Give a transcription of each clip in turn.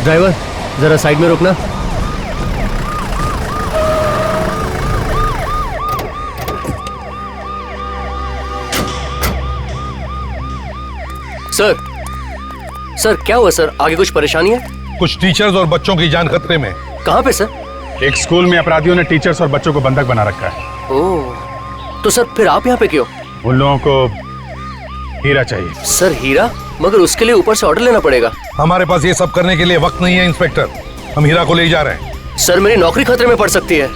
Driver जरा side में रोकना। सर सर क्या हुआ सर? आगे कुछ परेशानी है? कुछ टीचर्स और बच्चों की जान खतरे में। कहाँ पे सर? एक स्कूल में अपराधियों ने टीचर्स और बच्चों को बंधक बना रखा है। ओह, तो सर फिर आप यहाँ पे क्यों? उन लोगों को हीरा चाहिए। सर हीरा? मगर उसके लिए ऊपर से ऑर्डर लेना पड़ेगा। हमारे पास ये सब करने के लिए वक्त नहीं है इंस्पेक्टर। हम हीरा को ले जा रहे हैं। सर मेरी नौकरी खतरे में पड़ सकती है।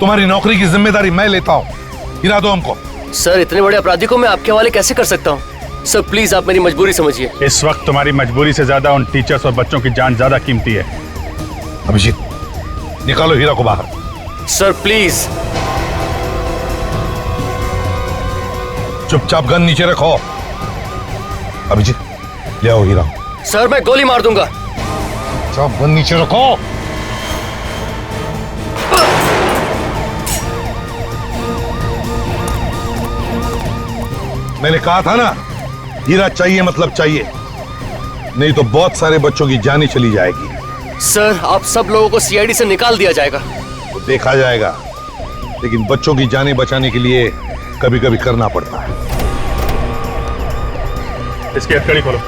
तुम्हारी नौकरी की जिम्मेदारी मैं लेता हूँ। हीरा दो हमको। सर इतने बड़े अपराधी को मैं आपके हवाले कैसे कर सकता हूँ? सर प्लीज आप मेरी मजबूरी समझिए। इस वक्त तुम्हारी मजबूरी से ज्यादा उन टीचर्स और बच्चों की जान ज्यादा कीमती है। अभिजीत निकालो हीरा को बाहर। Sir please. चुपचाप गन नीचे रखो। अभिजीत ले आओ हीरा। सर मैं गोली मार दूंगा। चुप, गन नीचे रखो। मैंने कहा था ना, हीरा चाहिए मतलब चाहिए, नहीं तो बहुत सारे बच्चों की जान ही चली जाएगी। सर आप सब लोगों को सीआईडी से निकाल दिया जाएगा। वो देखा जाएगा, लेकिन बच्चों की जानें बचाने के लिए कभी कभी करना पड़ता है। इसकी हथकड़ी खोलो।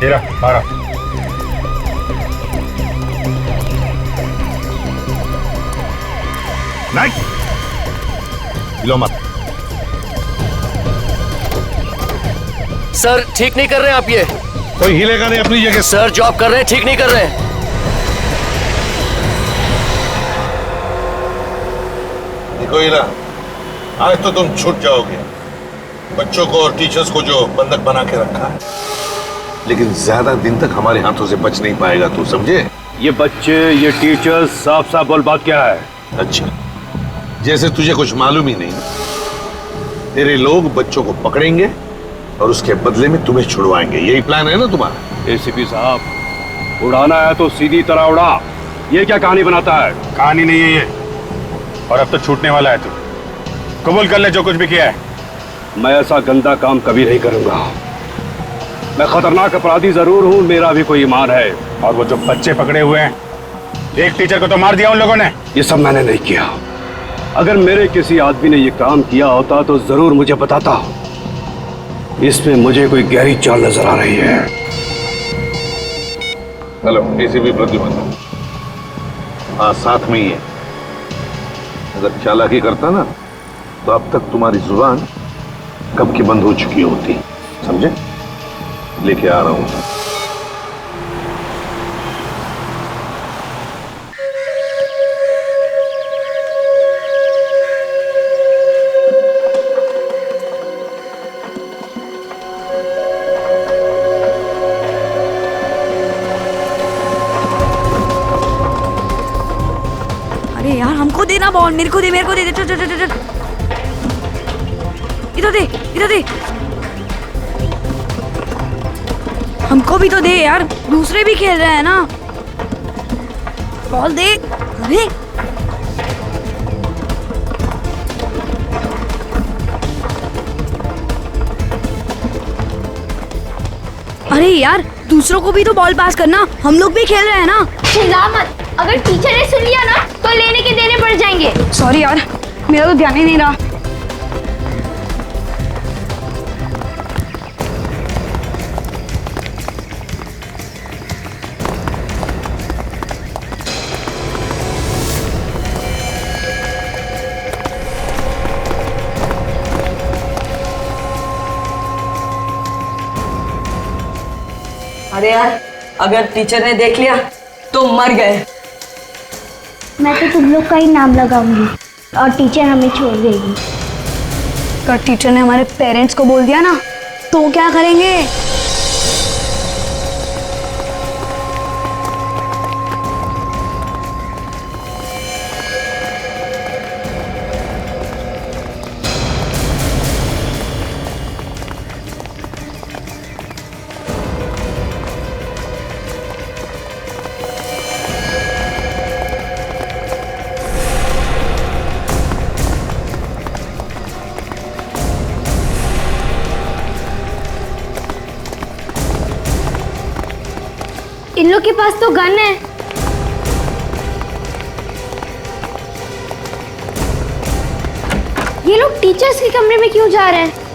हीरा बाहर आ। नहीं लो मत। सर ठीक नहीं कर रहे हैं आप ये। कोई हिलेगा नहीं अपनी जगह। सर जो आप कर रहे हैं ठीक नहीं कर रहे हैं। देखो हीरा, आज तो तुम छूट जाओगे। बच्चों को और टीचर्स को जो बंधक बना के रखा है, लेकिन ज्यादा दिन तक हमारे हाथों से बच नहीं पाएगा, तू समझे? ये बच्चे, ये टीचर्स, साफ साफ बोल बात क्या है? अच्छा, जैसे तुझे कुछ मालूम ही नहीं। तेरे लोग बच्चों को पकड़ेंगे और उसके बदले में तुम्हें छुड़वाएंगे, यही प्लान है ना तुम्हारा? एसीपी साहब, उड़ाना है तो सीधी तरह उड़ा। ये क्या कहानी बनाता है? कहानी नहीं है ये, और अब तो छूटने वाला है। तू कबूल कर ले जो कुछ भी किया है। मैं ऐसा गंदा काम कभी नहीं करूंगा। मैं खतरनाक अपराधी जरूर हूं, मेरा भी कोई ईमान है। और वो जो बच्चे पकड़े हुए हैं, एक टीचर को तो मार दिया उन लोगों ने। ये सब मैंने नहीं किया। अगर मेरे किसी आदमी ने ये काम किया होता तो जरूर मुझे बताता। इसमें मुझे कोई गहरी चाल नजर आ रही है। Hello ACP Pradyuman. हाँ साथ में ही है। अगर चालाकी करता ना तो अब तक तुम्हारी जुबान कब की बंद हो चुकी होती, समझे? लेके आ रहा हूं। अरे यार हमको देना बॉल, मेरे को दे, मेरे को दे, चल चल चल चल, इधर दे, इधर दे, हमको भी तो दे यार, दूसरे भी खेल रहे हैं ना। बॉल दे। अरे अरे यार दूसरों को भी तो बॉल पास करना, हम लोग भी खेल रहे हैं ना। चिल्ला मत, अगर टीचर ने सुन लिया ना तो लेने के देने पड़ जाएंगे। सॉरी यार, मेरा तो ध्यान ही नहीं रहा। अरे यार, अगर टीचर ने देख लिया तो मर गए। मैं तो तुम लोग का ही नाम लगाऊंगी और टीचर हमें छोड़ देगी। अगर टीचर ने हमारे पेरेंट्स को बोल दिया ना तो क्या करेंगे? इन लोग के पास तो गन है। ये लोग टीचर्स के कमरे में क्यों जा रहे हैं?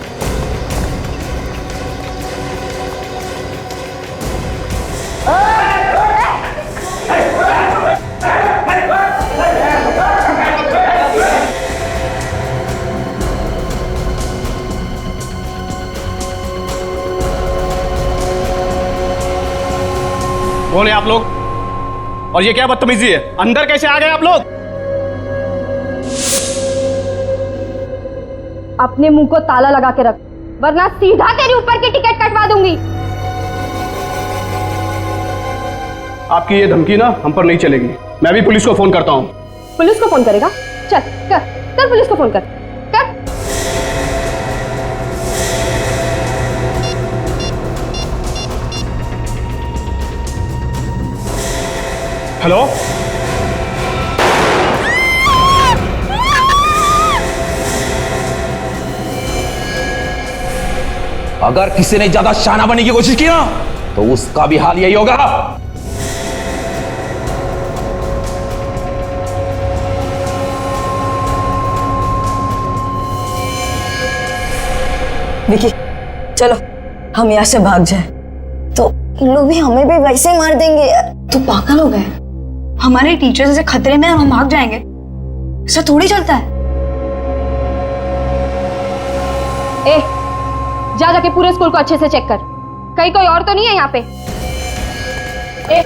कौन है आप लोग? और ये क्या बदतमीजी है? अंदर कैसे आ गए आप लोग? अपने मुंह को ताला लगा के रख, वरना सीधा तेरे ऊपर की टिकट कटवा दूंगी। आपकी ये धमकी ना हम पर नहीं चलेगी। मैं भी पुलिस को फोन करता हूँ। पुलिस को फोन करेगा? चल कर पुलिस को फोन कर। हेलो, अगर किसी ने ज्यादा शाना बनने की कोशिश की ना तो उसका भी हाल यही होगा। विकी, चलो हम यहाँ से भाग जाए। तो इन लोग भी हमें भी वैसे ही मार देंगे यार। तू पागल हो गए? हमारे टीचर जैसे खतरे में हम भाग जाएंगे? ऐसा थोड़ी चलता है। ए, जा जाके पूरे स्कूल को अच्छे से चेक कर, कहीं कोई और तो नहीं है यहाँ पे। ए,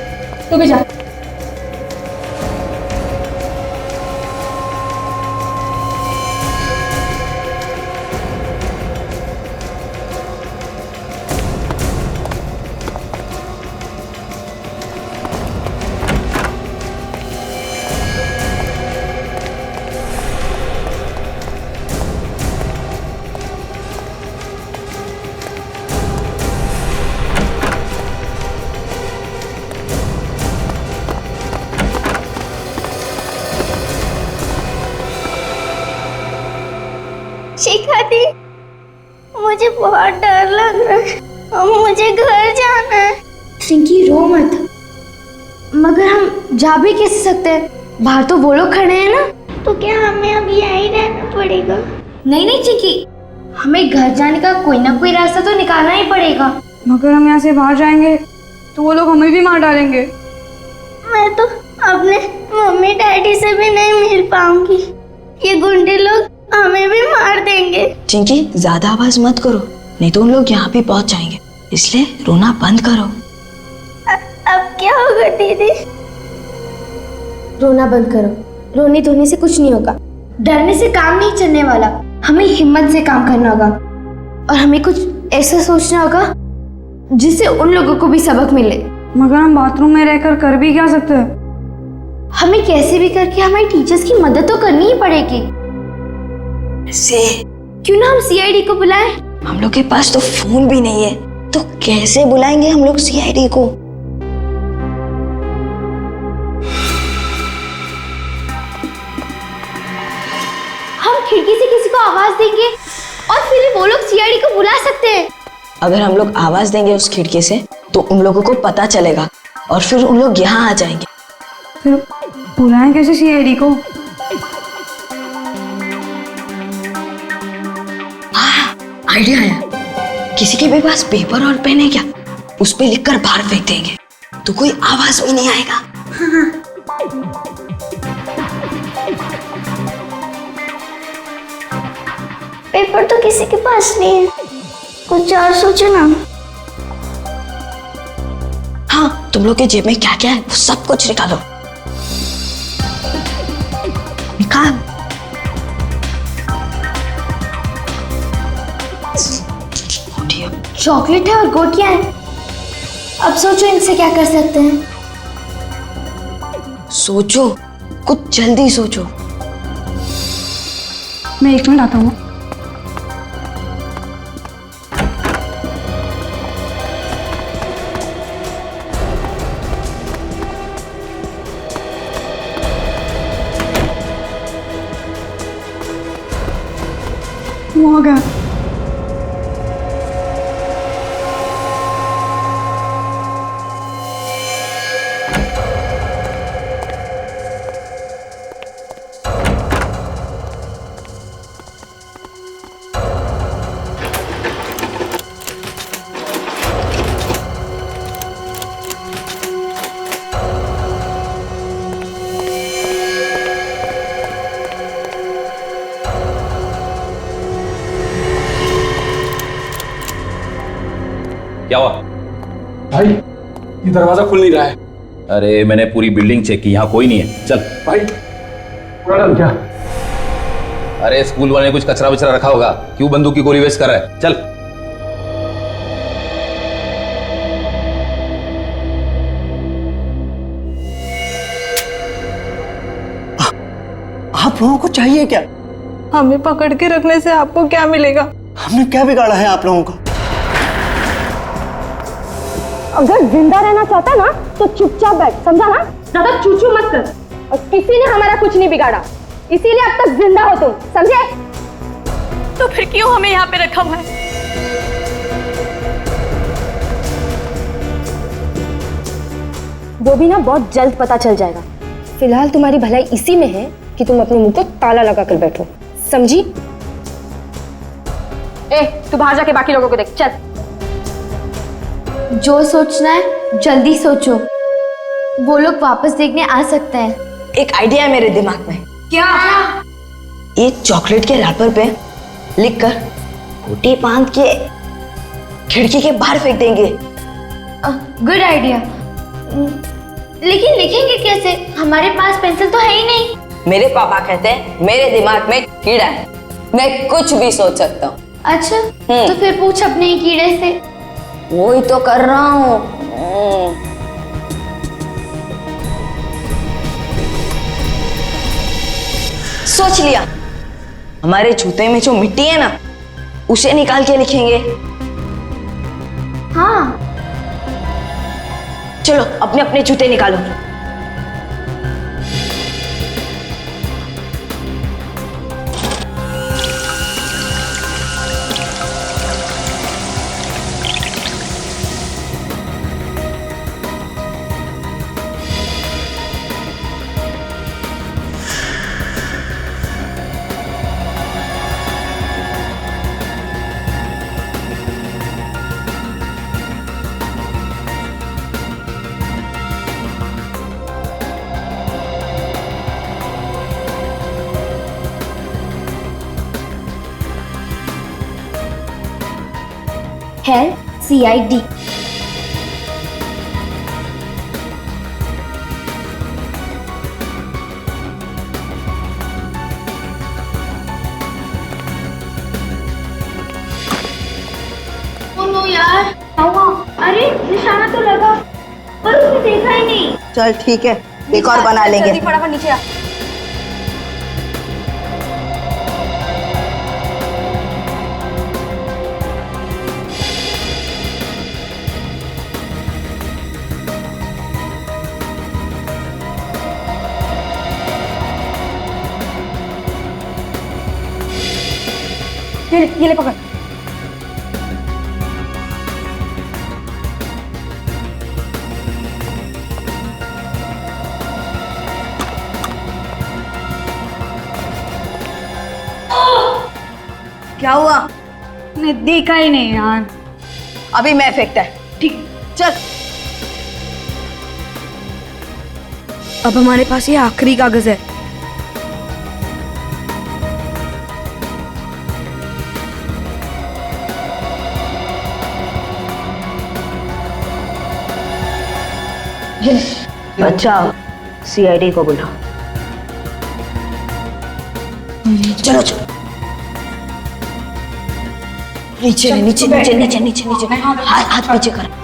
तू भी जा। शिखा दी, मुझे बहुत डर लग रहा है और मुझे घर जाना है। ट्रिंकी रो मत, मगर हम जा भी कैसे सकते हैं? बाहर तो वो लोग खड़े हैं ना। तो क्या हमें अब यहीं रहना पड़ेगा? नहीं नहीं ट्रिंकी, हमें घर जाने का कोई ना कोई रास्ता तो निकालना ही पड़ेगा। मगर हम यहाँ से बाहर जाएंगे तो वो लोग हमें भी मार डालेंगे। मैं तो अपने मम्मी डैडी से भी नहीं मिल पाऊंगी। ये गुंडे लोग हमें भी मार देंगे। चिंकी, ज्यादा आवाज मत करो, नहीं तो उन लोग यहाँ भी पहुंच जाएंगे, इसलिए रोना बंद करो। अब क्या होगा दीदी? रोना बंद करो, रोने धोने से कुछ नहीं होगा। डरने से काम नहीं चलने वाला, हमें हिम्मत से काम करना होगा और हमें कुछ ऐसा सोचना होगा जिससे उन लोगों को भी सबक मिले। मगर हम बाथरूम में रहकर कर भी क्या सकते हैं? हमें कैसे भी करके हमारे टीचर्स की मदद तो करनी ही पड़ेगी। से क्यों ना हम सीआईडी को बुलाएं? हम लोग के पास तो फोन भी नहीं है, तो कैसे बुलाएंगे हम लोग सीआईडी को? हम खिड़की से किसी को आवाज देंगे और फिर वो लोग सीआईडी को बुला सकते हैं। अगर हम लोग आवाज देंगे उस खिड़की से तो उन लोगों को पता चलेगा और फिर उन लोग यहाँ आ जाएंगे। फिर बुलाएं कैसे सीआईडी को? आइडिया आया, किसी के भी पास पेपर और पेन है क्या? उस पे लिखकर बाहर फेंक देंगे तो कोई आवाज भी नहीं आएगा। पेपर तो किसी के पास नहीं है, कुछ और सोचो ना। हाँ, तुम लोग के जेब में क्या क्या है वो सब कुछ निकालो। निकाल। चॉकलेट है और गोटियां हैं। अब सोचो इनसे क्या कर सकते हैं। सोचो, कुछ जल्दी सोचो। मैं 1 मिनट आता हूँ। वो आ गया। क्या हुआ? भाई ये दरवाजा खुल नहीं रहा है। अरे मैंने पूरी बिल्डिंग चेक की, यहाँ कोई नहीं है। चल भाई क्या? अरे स्कूल वाले ने कुछ कचरा वचरा रखा होगा, क्यों बंदूक की गोली वेस्ट कर रहा है? चल। आप लोगों को चाहिए क्या? हमें पकड़ के रखने से आपको क्या मिलेगा? हमने क्या बिगाड़ा है आप लोगों का? अगर जिंदा रहना चाहता ना तो चुपचाप बैठ, समझा ना? ज्यादा चूचू मत कर। और किसी ने हमारा कुछ नहीं बिगाड़ा, इसीलिए अब तक जिंदा हो तुम, समझे? तो फिर क्यों हमें यहाँ पे रखा हुआ है? वो भी ना बहुत जल्द पता चल जाएगा। फिलहाल तुम्हारी भलाई इसी में है कि तुम अपने मुंह को ताला लगा कर बैठो, समझी? तू बाहर जाके बाकी लोगों को देख, चल। जो सोचना है जल्दी सोचो, वो लोग वापस देखने आ सकते हैं। एक आइडिया है मेरे दिमाग में। क्या? ये चॉकलेट के रैपर पे लिखकर खूंटी बांध के खिड़की के बाहर फेंक देंगे। Good idea. लेकिन लिखेंगे कैसे? हमारे पास पेंसिल तो है ही नहीं। मेरे पापा कहते हैं मेरे दिमाग में कीड़ा है, मैं कुछ भी सोच सकता हूँ। अच्छा, तो फिर पूछ अपने ही कीड़े से। वो ही तो कर रहा हूँ। सोच लिया, हमारे जूते में जो मिट्टी है ना, उसे निकाल के लिखेंगे। हाँ, चलो अपने अपने जूते निकालो। है CID। यार, अरे निशाना तो लगा पर उसने देखा ही नहीं। चल ठीक है, एक और बना लेंगे। फटाफट नीचे आ। ये ले पकड़। क्या हुआ? मैंने देखा ही नहीं यार। अभी मैं फेंकता है। ठीक, चल। अब हमारे पास ये आखिरी कागज है। अच्छा, CID को बुलाओ। चलो चलो, नीचे नीचे नीचे नीचे नीचे नीचे, हाथ पीछे कर।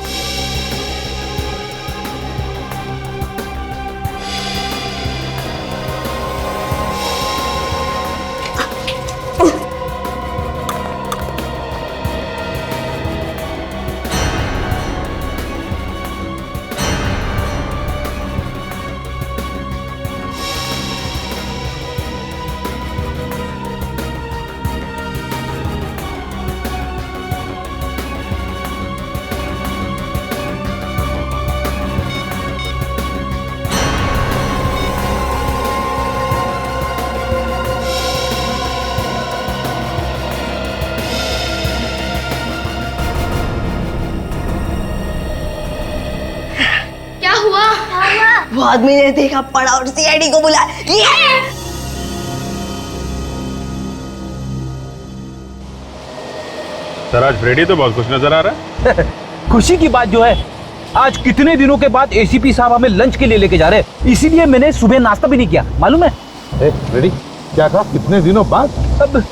वो आदमी ने देखा, पड़ा और CID को बुलाया। सर आज फ्रेडी तो बहुत खुश नजर आ रहा है। खुशी की बात जो है, आज कितने दिनों के बाद एसीपी साहब हमें लंच के लिए लेके जा रहे हैं, इसीलिए मैंने सुबह नाश्ता भी नहीं किया, मालूम है? रेडी? क्या कहा? कितने दिनों बाद? अब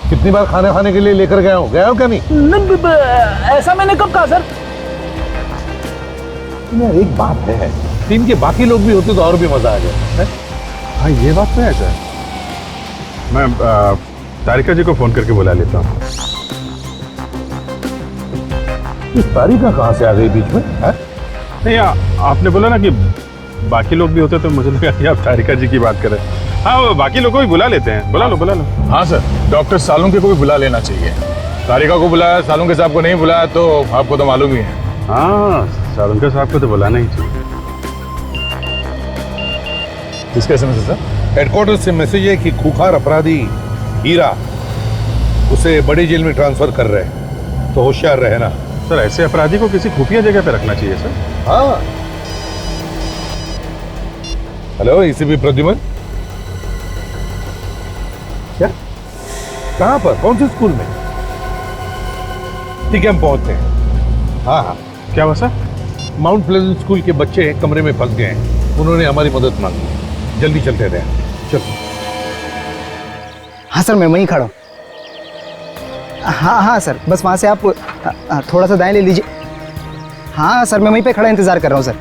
कितनी बार खाना खाने के लिए लेकर गया हो क्या नहीं? ऐसा मैंने कब कहा सर? एक बात है, टीम के बाकी लोग भी होते तो और भी मजा आ गया। हाँ ये बात तो है सर। मैं तारिका जी को फोन करके बुला लेता हूँ। तारिका कहाँ से आ गई बीच में? नहीं, आपने बोला ना कि बाकी लोग भी होते तो मुझे लगा कि आप तारिका जी की बात कर रहे हैं। हाँ, वो बाकी लोगों को भी बुला लेते हैं। बुला लो। हाँ सर, डॉक्टर सालुंके को भी बुला लेना चाहिए। तारिका को बुलाया, सालुंके साहब को नहीं बुलाया तो आपको तो मालूम ही है। हाँ, सालुंके साहब को तो बुलाना ही चाहिए। किसका एसएमएस है सर? हेडक्वार्टर से मैसेज है कि खूंखार अपराधी हीरा उसे बड़ी जेल में ट्रांसफर कर रहे हैं, तो होशियार रहना। सर, ऐसे अपराधी को किसी खुफिया जगह पे रखना चाहिए सर। हाँ। Hello ACP Pradyuman. क्या? कहाँ पर? कौन से स्कूल में? ठीक है, हम पहुंचते हैं। हाँ। क्या हुआ सर? माउंट प्लेजेंट स्कूल के बच्चे कमरे में फंस गए हैं, उन्होंने हमारी मदद मांगी। जल्दी चलते रहे। चलो। हाँ सर, मैं वहीं खड़ा हूँ। हाँ सर, बस वहाँ से आप थोड़ा सा दाएं ले लीजिए। हाँ सर, मैं वहीं पे खड़ा इंतज़ार कर रहा हूँ सर।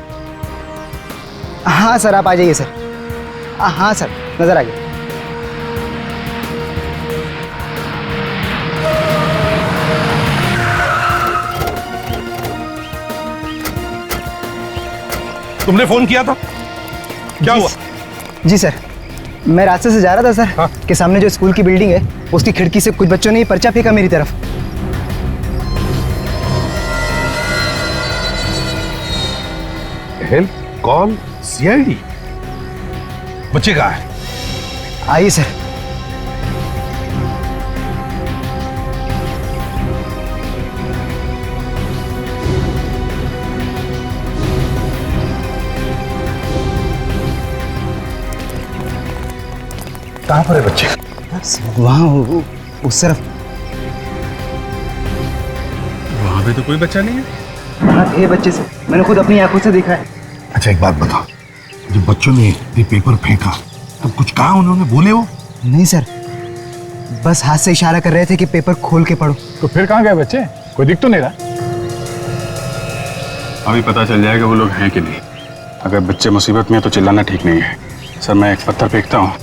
हाँ सर, आप आ जाइए सर। हाँ सर, नज़र आ गया। तुमने फोन किया था? क्या हुआ? जी सर, मैं रास्ते से जा रहा था सर। हाँ? के सामने जो स्कूल की बिल्डिंग है उसकी खिड़की से कुछ बच्चों ने पर्चा फेंका मेरी तरफ। Help call CID. बच्चे कहाँ है? आइए सर। कहाँ पर है बच्चे? वहाँ उस तरफ। वहाँ पे तो कोई बच्चा नहीं है। हाँ थे बच्चे से, मैंने खुद अपनी आंखों से देखा है। अच्छा एक बात बताओ, जब बच्चों ने ये पेपर फेंका तब कुछ कहा उन्होंने? बोले वो? नहीं सर, बस हाथ से इशारा कर रहे थे कि पेपर खोल के पढ़ो। तो फिर कहाँ गए बच्चे? कोई दिख तो नहीं रहा। अभी पता चल जाएगा वो लोग हैं कि नहीं। अगर बच्चे मुसीबत में है तो चिल्लाना ठीक नहीं है। सर, मैं एक पत्थर फेंकता हूँ,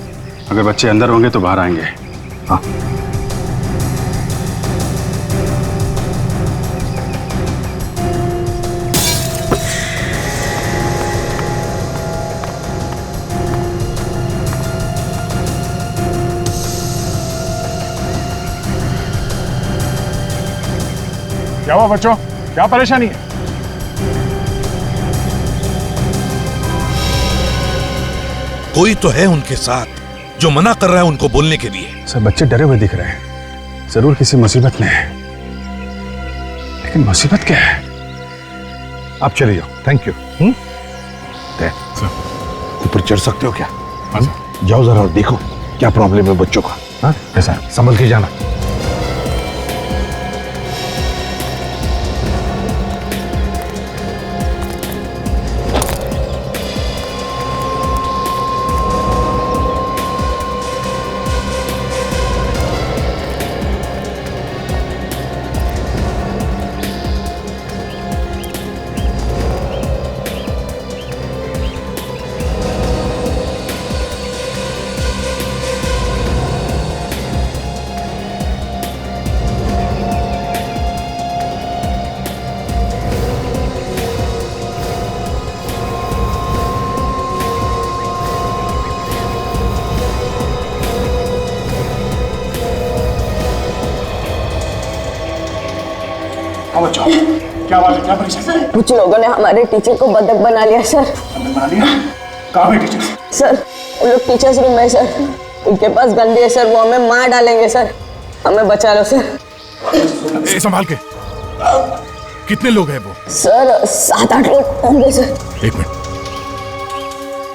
अगर बच्चे अंदर होंगे तो बाहर आएंगे। हाँ। क्या हुआ बच्चों? क्या परेशानी है? कोई तो है उनके साथ जो मना कर रहा है उनको बोलने के लिए। सर, बच्चे डरे हुए दिख रहे हैं, जरूर किसी मुसीबत में है। लेकिन मुसीबत क्या है? आप चले जाओ। Thank you. ऊपर चढ़ सकते हो क्या? जाओ जरा और देखो क्या प्रॉब्लम है बच्चों का। हाँ, ऐसा संभल के जाना। क्या बात है? क्या परेशानी? कुछ लोगों ने हमारे टीचर को बंधक बना लिया सर। बना लिया? कहाँ है टीचर? सर, वो लोग टीचर्स रूम में सर, उनके पास गंदी है सर, वो हमें मार डालेंगे सर, हमें बचा लो सर। संभाल के। कितने लोग हैं वो? सर 7-8 लोग होंगे सर। एक मिनट,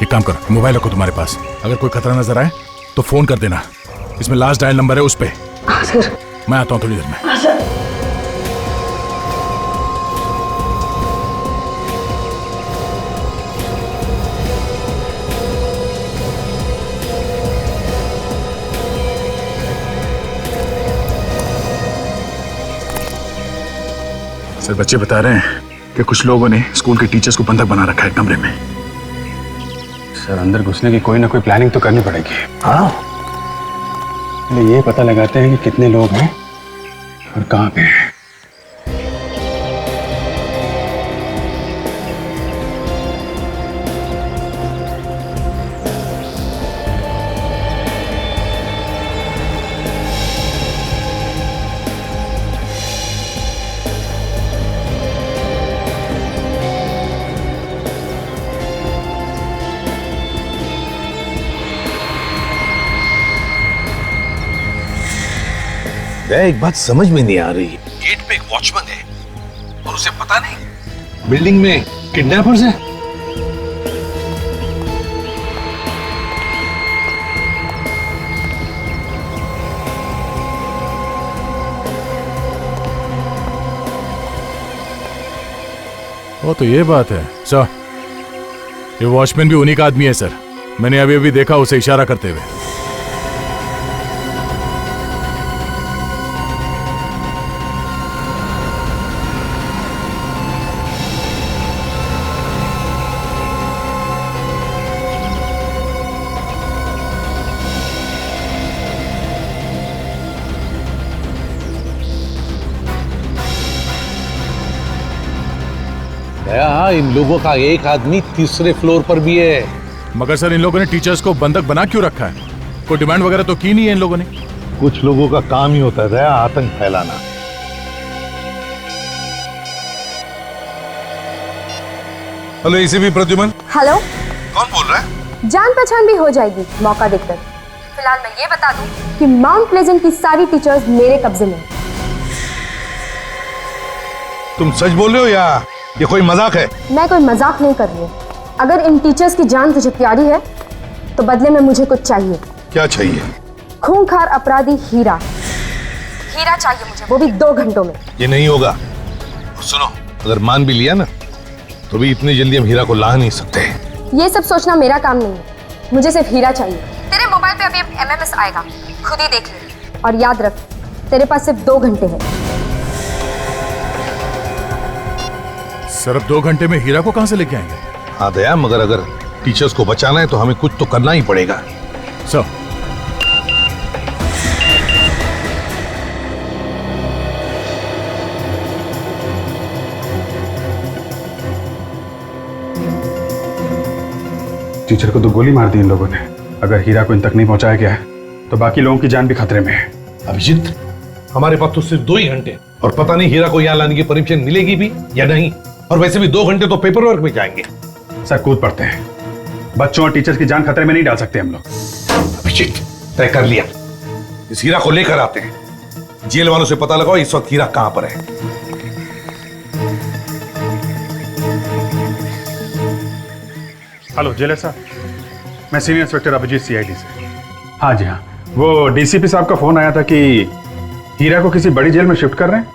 एक काम करो, मोबाइल रखो तुम्हारे पास, अगर कोई खतरा नजर आए तो फोन कर देना, इसमें लास्ट डायल नंबर है उस पे। हाँ सर। मैं आता हूँ थोड़ी देर में। हाँ सर। सर बच्चे बता रहे हैं कि कुछ लोगों ने स्कूल के टीचर्स को बंधक बना रखा है कमरे में। सर अंदर घुसने की कोई ना कोई प्लानिंग तो करनी पड़ेगी। हाँ, पहले ये पता लगाते हैं कि कितने लोग हैं और कहाँ पे हैं। एक बात समझ में नहीं आ रही। गेट पे एक वॉचमैन है और उसे पता नहीं बिल्डिंग में किडनैपर्स हैं। वो तो ये बात है सर, ये वॉचमैन भी उन्हीं का आदमी है सर। मैंने अभी अभी देखा उसे इशारा करते हुए। इन लोगों का एक आदमी तीसरे फ्लोर पर भी है। मगर सर इन लोगों ने टीचर्स को बंधक बना क्यों रखा है? कोई डिमांड वगैरह तो की नहीं है इन लोगों ने। कुछ लोगों का काम ही होता है दया आतंक फैलाना। Hello ACP Pradyuman. हेलो, कौन बोल रहा है? जान पहचान भी हो जाएगी मौका देखकर। फिलहाल मैं ये बता दूं कि माउंट प्लेजेंट की सारी टीचर्स मेरे कब्जे में हैं। तुम सच बोल रहे हो या ये कोई मजाक है? मैं कोई मजाक नहीं कर रही हूँ। अगर इन टीचर्स की जान तुझे प्यारी है तो बदले में मुझे कुछ चाहिए। क्या चाहिए? खूंखार अपराधी हीरा चाहिए मुझे, वो भी 2 घंटों में। ये नहीं होगा। सुनो, अगर मान भी लिया ना तो भी इतनी जल्दी हम हीरा को ला नहीं सकते। ये सब सोचना मेरा काम नहीं है, मुझे सिर्फ हीरा चाहिए। तेरे मोबाइल पे अभी MMS आएगा, खुद ही देख ले। और याद रख, तेरे पास सिर्फ 2 घंटे हैं। सर अब 2 घंटे में हीरा को कहां से लेके आएंगे? हाँ दया, मगर अगर टीचर्स को बचाना है तो हमें कुछ तो करना ही पड़ेगा। सर टीचर को तो गोली मार दी इन लोगों ने। अगर हीरा को इन तक नहीं पहुंचाया गया तो बाकी लोगों की जान भी खतरे में है। अभिजीत, हमारे पास तो सिर्फ 2 ही घंटे और पता नहीं हीरा को यहाँ लाने की परमिशन मिलेगी भी या नहीं। और वैसे भी 2 घंटे तो पेपर वर्क में जाएंगे। सर कूद पड़ते हैं, बच्चों और टीचर्स की जान खतरे में नहीं डाल सकते हम लोग। अभिजीत, तय कर लिया, इस हीरा को लेकर आते हैं। जेल वालों से पता लगाओ इस वक्त हीरा कहां पर है। हेलो जेलर साहब, मैं सीनियर इंस्पेक्टर अभिजीत CID से। हाँ जी हाँ, वो DCP साहब का फोन आया था कि हीरा को किसी बड़ी जेल में शिफ्ट कर रहे हैं।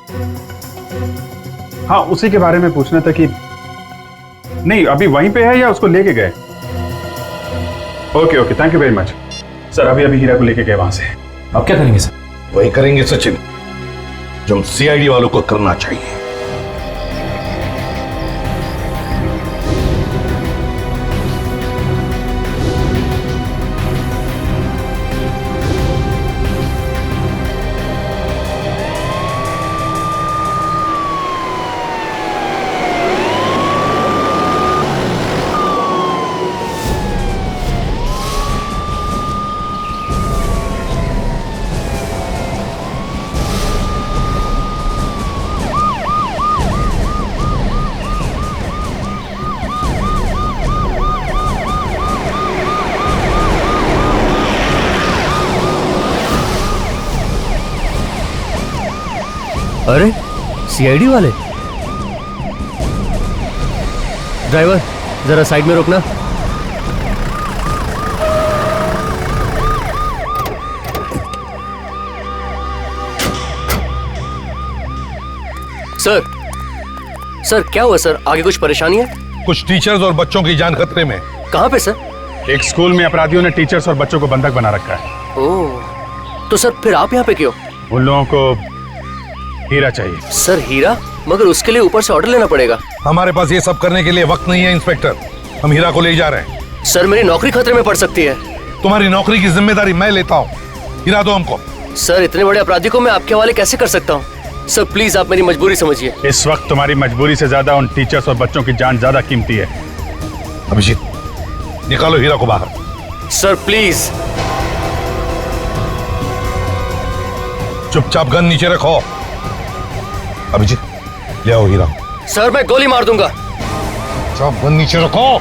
हाँ, उसी के बारे में पूछना था कि नहीं अभी वहीं पे है या उसको लेके गए। Okay, thank you very much sir. अभी हीरा को लेके गए वहां से। अब क्या करेंगे सर? वही करेंगे सचिन जो CID वालों को करना चाहिए। अरे CID वाले। ड्राइवर जरा साइड में रोकना। सर क्या हुआ सर? आगे कुछ परेशानी है? कुछ टीचर्स और बच्चों की जान खतरे में। कहां पे सर? एक स्कूल में अपराधियों ने टीचर्स और बच्चों को बंधक बना रखा है। ओह, तो सर फिर आप यहाँ पे क्यों? उन लोगों को हीरा चाहिए। सर हीरा? मगर उसके लिए ऊपर से ऑर्डर लेना पड़ेगा। हमारे पास ये सब करने के लिए वक्त नहीं है इंस्पेक्टर। हम हीरा को ले जा रहे हैं। सर मेरी नौकरी खतरे में पड़ सकती है। तुम्हारी नौकरी की जिम्मेदारी मैं लेता हूँ। हीरा दो हमको। सर इतने बड़े अपराधी को मैं आपके हवाले कैसे कर सकता हूँ? सर प्लीज आप मेरी मजबूरी समझिए। इस वक्त तुम्हारी मजबूरी से ज्यादा उन टीचर्स और बच्चों की जान ज्यादा कीमती है। अभिजीत, निकालो हीरा को बाहर। Sir please. चुपचाप गन नीचे रखो। अभिजीत, ले आओ हीरा। सर मैं गोली मार दूंगा। चुप, गन नीचे रखो।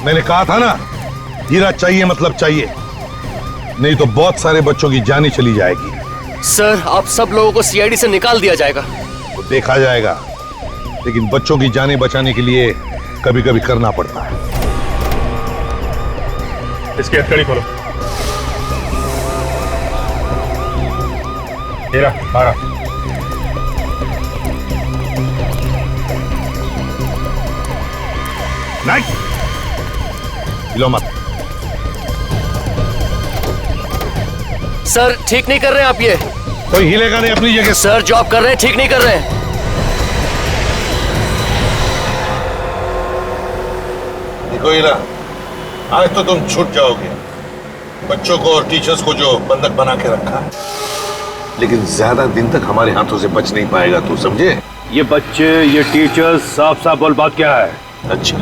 मैंने कहा था ना, हीरा चाहिए मतलब चाहिए, नहीं तो बहुत सारे बच्चों की जानें चली जाएगी। सर आप सब लोगों को सीआईडी से निकाल दिया जाएगा। तो देखा जाएगा, लेकिन बच्चों की जानें बचाने के लिए कभी कभी करना पड़ता है। इसकी हथकड़ी खोलो। हीरा बाहर आ। नहीं, हिलो मत। सर ठीक नहीं कर रहे हैं आप ये। कोई हिलेगा नहीं अपनी जगह। सर जो आप कर रहे हैं ठीक नहीं कर रहे हैं। देखो हीरा, आज तो तुम छूट जाओगे। बच्चों को और टीचर्स को जो बंधक बना के रखा है, लेकिन ज्यादा दिन तक हमारे हाथों से बच नहीं पाएगा, तू समझे? ये बच्चे, ये टीचर्स, साफ साफ बोल बात क्या है? अच्छा,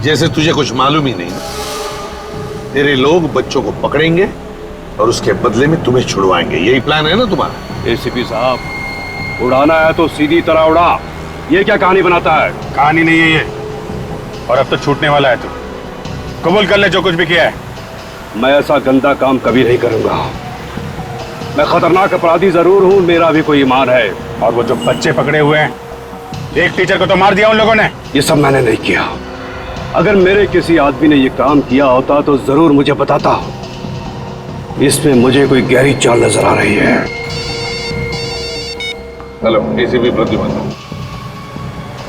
जैसे तुझे कुछ मालूम ही नहीं। तेरे लोग बच्चों को पकड़ेंगे और उसके बदले में तुम्हें छुड़वाएंगे, यही प्लान है ना तुम्हारा? एसीपी साहब, उड़ाना है तो सीधी तरह उड़ा। ये क्या कहानी बनाता है? कहानी नहीं है ये, और अब तो छूटने वाला है। तू कबूल कर ले जो कुछ भी किया है। मैं ऐसा गंदा काम कभी नहीं करूंगा। मैं खतरनाक अपराधी जरूर हूं, मेरा भी कोई ईमान है। और वो जो बच्चे पकड़े हुए हैं, एक टीचर को तो मार दिया उन लोगों ने। ये सब मैंने नहीं किया। अगर मेरे किसी आदमी ने ये काम किया होता तो जरूर मुझे बताता। इसमें मुझे कोई गहरी चाल नजर आ रही है। Hello, ACP Pradyuman.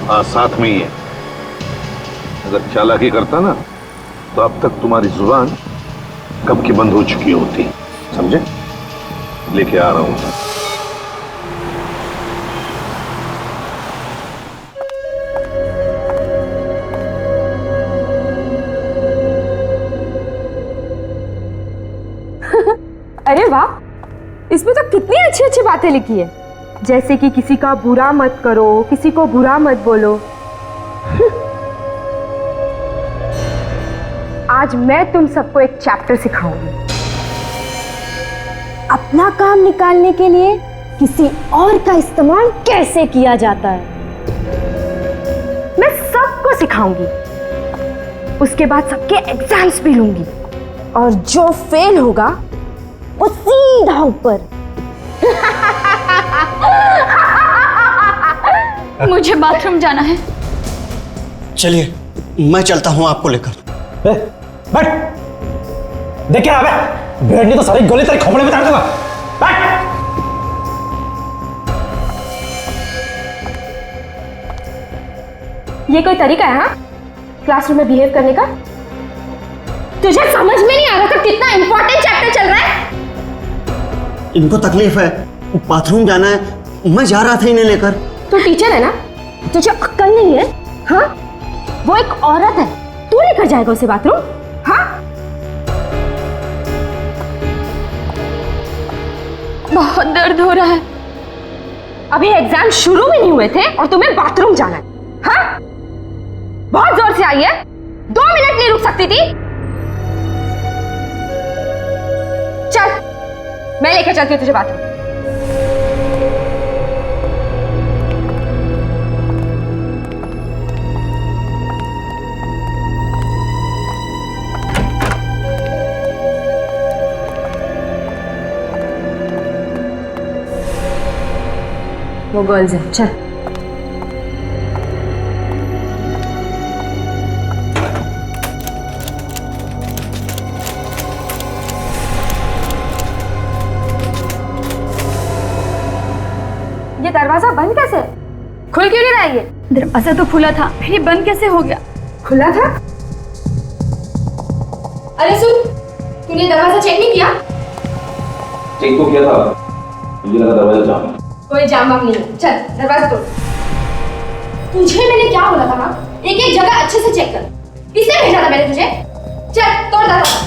हाँ, साथ में ही है। अगर चालाकी करता ना तो अब तक तुम्हारी जुबान कब की बंद हो चुकी होती, समझे? लेके आ रहा हूं। अरे वाह, इसमें तो कितनी अच्छी अच्छी बातें लिखी है, जैसे कि किसी का बुरा मत करो, किसी को बुरा मत बोलो। आज मैं तुम सबको एक चैप्टर सिखाऊंगी। अपना काम निकालने के लिए किसी और का इस्तेमाल कैसे किया जाता है, मैं सबको सिखाऊंगी। उसके बाद सबके एग्जाम्स भी लूंगी, और जो फेल होगा वो सीधा ऊपर। मुझे बाथरूम जाना है। चलिए, मैं चलता हूं आपको लेकर। बैठ, देख क्या है? ब्रेड ने तो सारी गोली तेरे खोपड़े में डाल दूंगा। बैठ। ये कोई तरीका है हाँ, क्लासरूम में बिहेव करने का? तुझे समझ में नहीं आ रहा था कितना इंपॉर्टेंट चैप्टर चल रहा है? इनको तकलीफ है, बाथरूम जाना है, मैं जा रहा था इन्हें लेकर। तू टीचर है ना, तुझे अक्ल नहीं है? हाँ, वो एक औरत है, तू लेकर जाएगा उसे बाथरूम? हाँ, बहुत दर्द हो रहा है। अभी एग्जाम शुरू भी नहीं हुए थे और तुम्हें बाथरूम जाना है? हाँ, बहुत जोर से आई है, 2 मिनट नहीं रुक सकती थी? चल, मैं लेकर चलती हूँ तुझे बाथरूम। वो गर्ल्स है, चल। ये दरवाजा बंद कैसे है? खुल क्यों नहीं रहा है ये? दरवाजा तो खुला था, फिर ये बंद कैसे हो गया? खुला था? अरे सुन, तूने दरवाजा चेक नहीं किया? चेक तो किया था, मुझे लगा दरवाजा जाम है। कोई जाम वाम नहीं है। चल दरवाजा तोड़। तुझे मैंने क्या बोला था ना, एक एक जगह अच्छे से चेक कर। किसने भेजा था मैंने तुझे? चल तोड़ दरवाजा।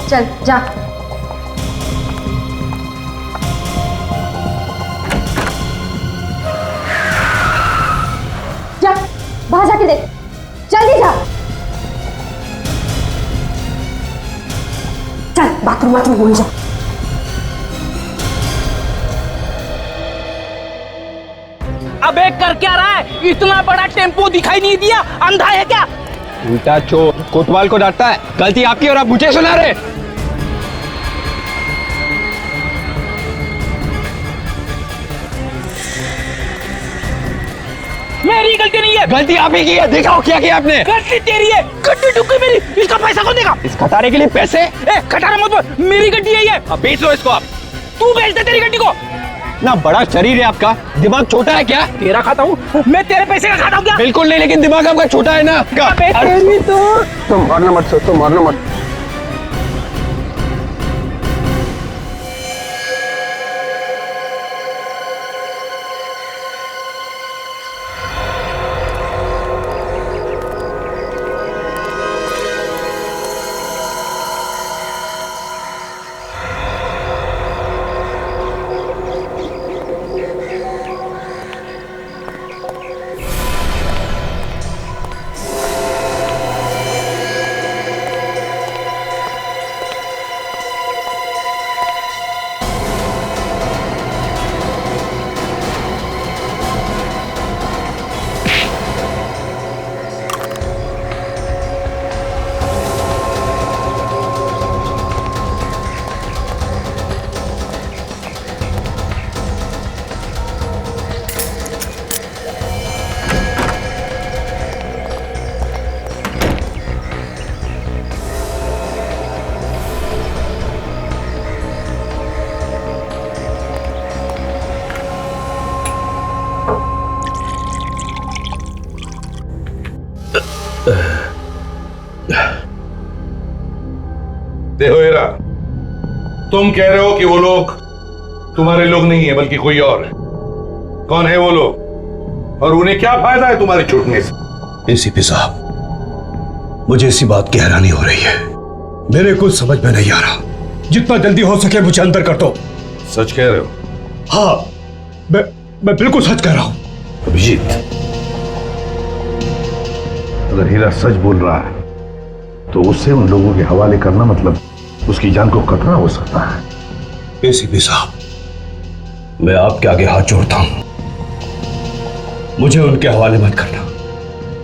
चल जा। जा बाहर जाके देख, जल्दी जा। चल बाथरूम भूल जा। अबे कर क्या रहा है? इतना बड़ा टेम्पो दिखाई नहीं दिया? अंधा है क्या? उल्टा चोर कोतवाल को डांटता है। गलती आपकी और आप मुझे सुना रहे। मेरी गलती नहीं है। गलती आप ही की है। दिखाओ क्या किया आपने। गलती तेरी है। गड्डी डूब गई मेरी। इसका पैसा कौन देगा? इस खटारे के लिए पैसे? खटारा मत बोल, मेरी गड्डी है ये। अब बेच लो इसको आप। तू बेच दे तेरी गड्डी को। ना बड़ा शरीर है आपका, दिमाग छोटा है क्या? तेरा खाता हूँ मैं, तेरे पैसे का खाता हूँ क्या? बिल्कुल नहीं, लेकिन दिमाग आपका छोटा है ना। तुम मारना मत, तुम मारना मत। देखो हीरा, तुम कह रहे हो कि वो लोग तुम्हारे लोग नहीं है बल्कि कोई और है। कौन है वो लोग और उन्हें क्या फायदा है तुम्हारे छूटने से? एसीपी साहब, मुझे इसी बात की हैरानी हो रही है। मेरे कुछ समझ में नहीं आ रहा। जितना जल्दी हो सके मुझे अंदर कर दो। सच कह रहे हो? हाँ, मैं बिल्कुल सच कह रहा हूं। अभिजीत, अगर हीरा सच बोल रहा है तो उसे उन लोगों के हवाले करना मतलब उसकी जान को खतरा हो सकता है। एसीपी साहब, मैं आपके आगे हाथ जोड़ता हूं, मुझे उनके हवाले मत करना।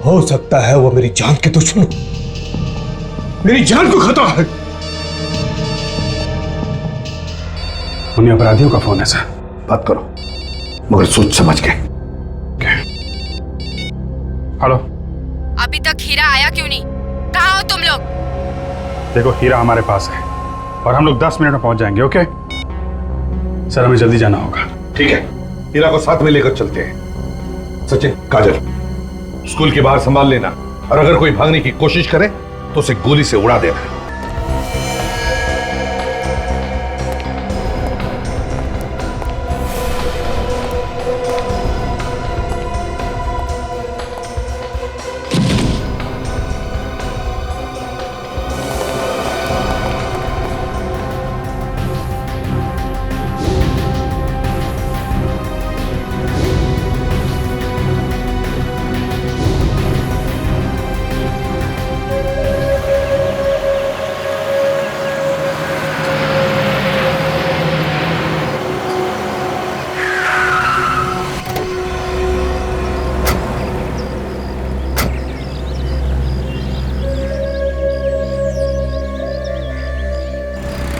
हो सकता है वो मेरी जान के दुश्मन, मेरी जान को खतरा है। उन्हें अपराधियों का फोन है सर। बात करो मगर सोच समझ के। हेलो, अभी तक हीरा आया क्यों नहीं? कहाँ हो तुम लोग? देखो हीरा हमारे पास है और हम लोग 10 मिनट में पहुंच जाएंगे। ओके सर, हमें जल्दी जाना होगा। ठीक है, हीरा को साथ में लेकर चलते हैं। सचिन, काजल, स्कूल के बाहर संभाल लेना और अगर कोई भागने की कोशिश करे तो उसे गोली से उड़ा देना।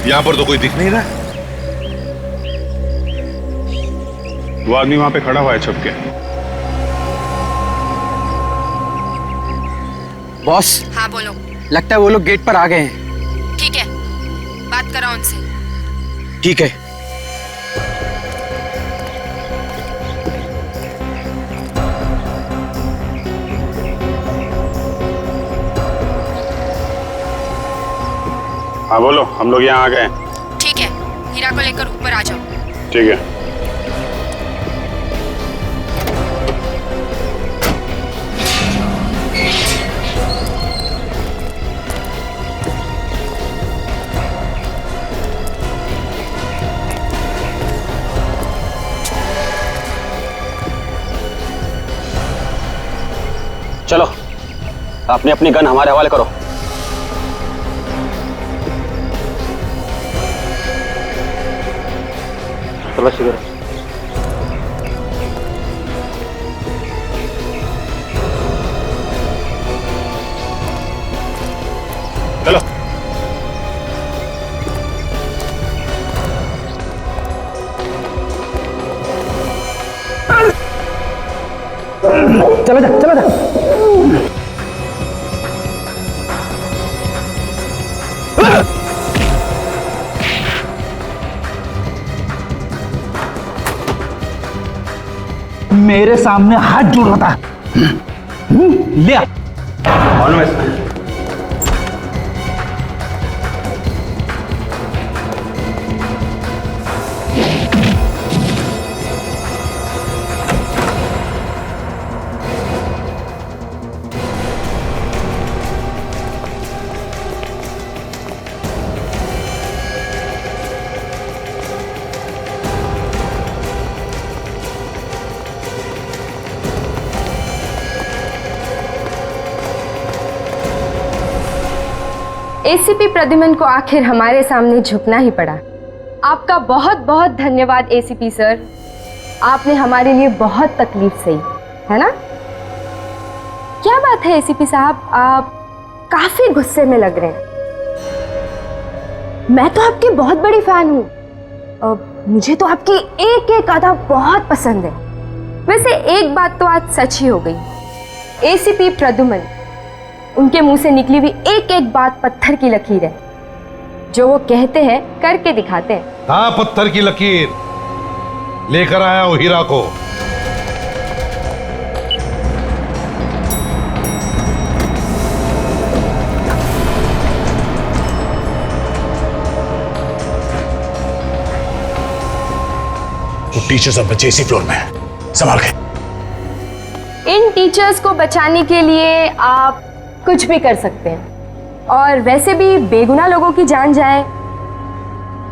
यहां पर तो कोई दिख नहीं रहा। वो आदमी वहां पे खड़ा हुआ है छुप के। बॉस, हाँ बोलो। लगता है वो लोग गेट पर आ गए हैं। ठीक है, बात करो उनसे। ठीक है। हाँ बोलो, हम लोग यहाँ आ गए। ठीक है, हीरा को लेकर ऊपर आ जाओ। ठीक है। चलो, अपनी अपनी गन हमारे हवाले करो। तलाशी करो। चलो। चलो जा, चलो जा। मेरे सामने हाथ जोड़ रहा था। ले आ। एसीपी प्रद्युमन को आखिर हमारे सामने झुकना ही पड़ा। आपका बहुत बहुत धन्यवाद एसीपी सर, आपने हमारे लिए बहुत तकलीफ सही, है ना? क्या बात है एसीपी साहब, आप काफी गुस्से में लग रहे हैं। मैं तो आपकी बहुत बड़ी फैन हूँ, मुझे तो आपकी एक एक अदा बहुत पसंद है। वैसे एक बात तो आज सच ही हो गई, एसीपी प्रद्युमन, उनके मुंह से निकली हुई एक एक बात पत्थर की लकीर है। जो वो कहते हैं करके दिखाते हैं। हाँ, पत्थर की लकीर लेकर आया हूं हीरा को। वो टीचर्स अब बचे इसी फ्लोर में, संभाल के। इन टीचर्स को बचाने के लिए आप कुछ भी कर सकते हैं, और वैसे भी बेगुनाह लोगों की जान जाए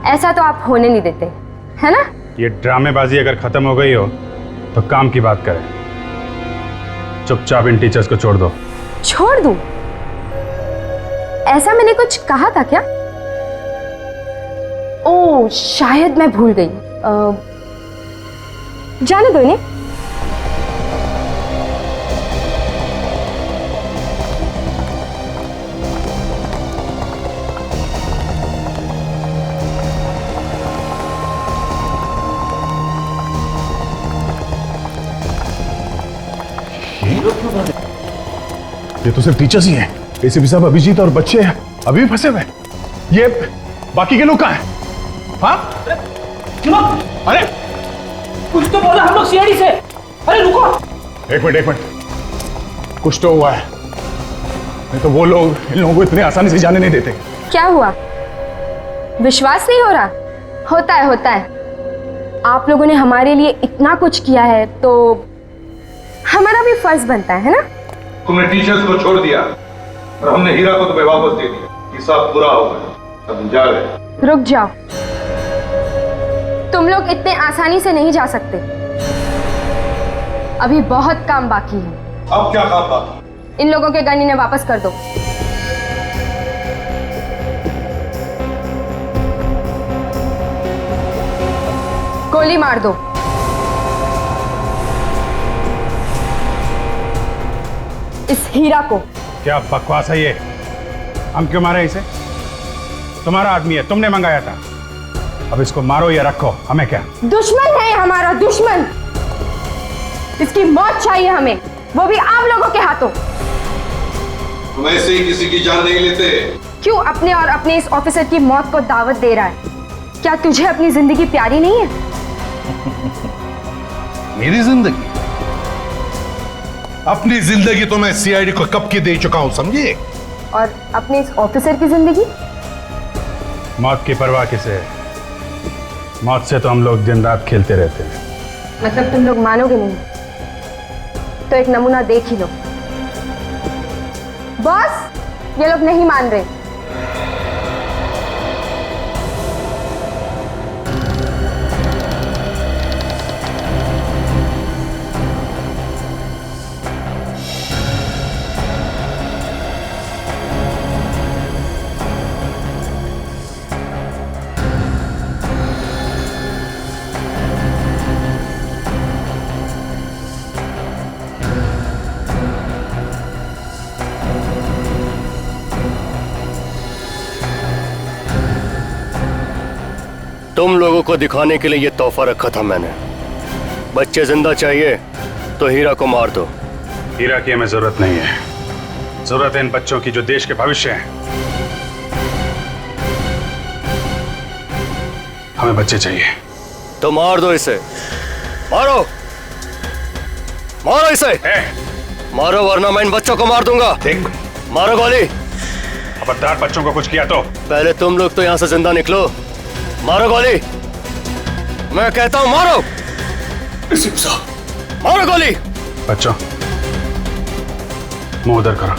ऐसा तो आप होने नहीं देते, है ना? ये ड्रामेबाजी अगर खत्म हो गई हो तो काम की बात करें। चुपचाप इन टीचर्स को छोड़ दो। छोड़ दूं? ऐसा मैंने कुछ कहा था क्या? ओह, शायद मैं भूल गई। जाने दो इन्हें। ये तो सिर्फ टीचर्स ही हैं। एसीपी साहब, अभिजीत और बच्चे अभी भी फंसे हुए। ये बाकी के लोग कहाँ हैं? हाँ? अरे कुछ तो बोला, हम लोग सीआईडी से। अरे रुको, एक मिनट, कुछ तो हुआ है, नहीं तो वो लोग इन लोगों को इतने आसानी से जाने नहीं देते। क्या हुआ? विश्वास नहीं हो रहा? होता है, होता है। आप लोगों ने हमारे लिए इतना कुछ किया है तो हमारा भी फर्ज बनता है ना? तुमने टीचर्स को छोड़ दिया और हमने हीरा को तुम्हें वापस दे दिया। हिसाब पूरा हो गया, अब जा रहे। रुक जाओ, तुम लोग इतने आसानी से नहीं जा सकते। अभी बहुत काम बाकी है। अब क्या काम बाकी? इन लोगों के गन इन्हें वापस कर दो। गोली मार दो। इस हीरा को। क्या बकवास है ये? हम क्यों मारे इसे? तुम्हारा आदमी है, तुमने मंगाया था। अब इसको मारो या रखो, हमें क्या? दुश्मन है हमारा, दुश्मन। इसकी मौत चाहिए हमें, वो भी आप लोगों के हाथों। तुम ऐसे ही किसी की जान नहीं लेते। क्यों अपने और अपने इस ऑफिसर की मौत को दावत दे रहा है? क्या तुझे अपनी जिंदगी प्यारी नहीं है? मेरी जिंदगी? अपनी जिंदगी तो मैं सीआईडी को कब की दे चुका हूं, समझिए। और अपने इस ऑफिसर की जिंदगी? मौत की परवाह किसे है? मौत से तो हम लोग दिन रात खेलते रहते हैं। मतलब तुम लोग मानोगे नहीं तो एक नमूना देख ही लो। बॉस, ये लोग नहीं मान रहे। तुम लोगों को दिखाने के लिए ये तोहफा रखा था मैंने। बच्चे जिंदा चाहिए तो हीरा को मार दो। हीरा की हमें जरूरत नहीं है। जरूरत है इन बच्चों की जो देश के भविष्य हैं। हमें बच्चे चाहिए। तो मार दो इसे। मारो, मारो इसे। मारो वरना मैं इन बच्चों को मार दूंगा। देख, मारो गोली। खबरदार बच्चों को कुछ किया तो। पहले तुम लोग तो यहां से जिंदा निकलो। मारो गोली। मैं कहता हूं मारो। मारो गोली। बच्चों, मुंह उधर करो।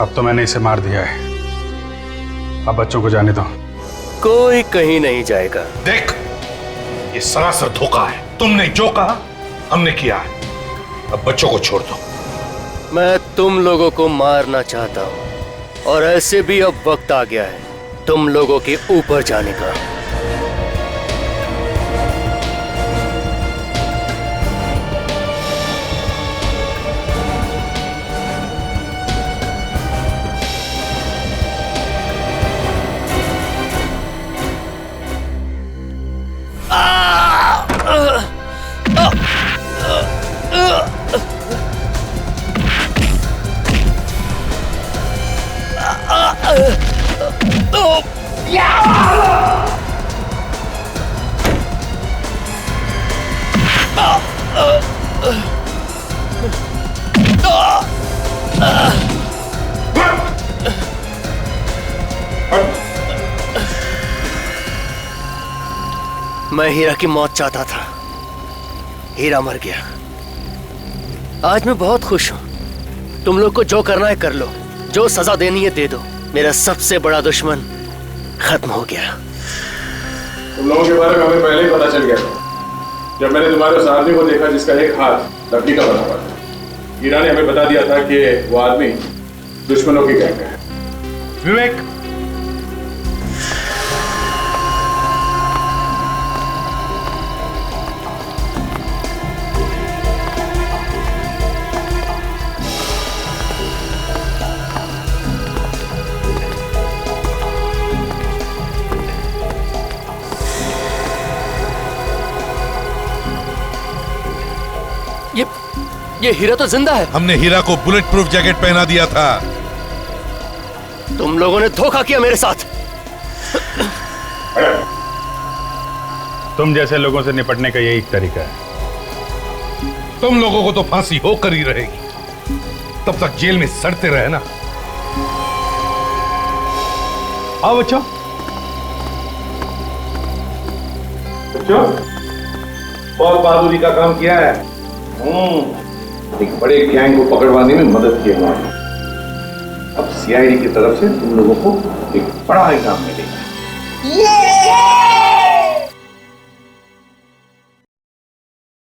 अब तो मैंने इसे मार दिया है। अब बच्चों को जाने दो। कोई कहीं नहीं जाएगा। देख, ये सरासर धोखा है। तुमने जो कहा हमने किया है। अब बच्चों को छोड़ दो। मैं तुम लोगों को मारना चाहता हूं और ऐसे भी अब वक्त आ गया है तुम लोगों के ऊपर जाने का। मैं हीरा की मौत चाहता था। हीरा मर गया। आज मैं बहुत खुश हूं। तुम लोग को जो करना है कर लो, जो सजा देनी है दे दो। मेरा सबसे बड़ा दुश्मन खत्म हो गया। तुम लोगों के बारे में हमें पहले ही पता चल गया था। जब मैंने तुम्हारे उस आदमी को देखा जिसका एक हाथ लकड़ी का बना हुआ था। हीरा ने हमें बता दिया था कि वो आदमी दुश्मनों की गैंग है। विवेक, ये हीरा तो जिंदा है। हमने हीरा को बुलेट प्रूफ जैकेट पहना दिया था। तुम लोगों ने धोखा किया मेरे साथ। तुम जैसे लोगों से निपटने का यही तरीका है। तुम लोगों को तो फांसी होकर ही रहेगी। तब तक जेल में सड़ते रहे ना। आओ बच्चों। बच्चों, बहुत बहादुरी का काम किया है। एक बड़े गैंग को पकड़वाने में मदद की हमारी। अब सीआईडी की तरफ से तुम लोगों को एक बड़ा इनाम मिलेगा।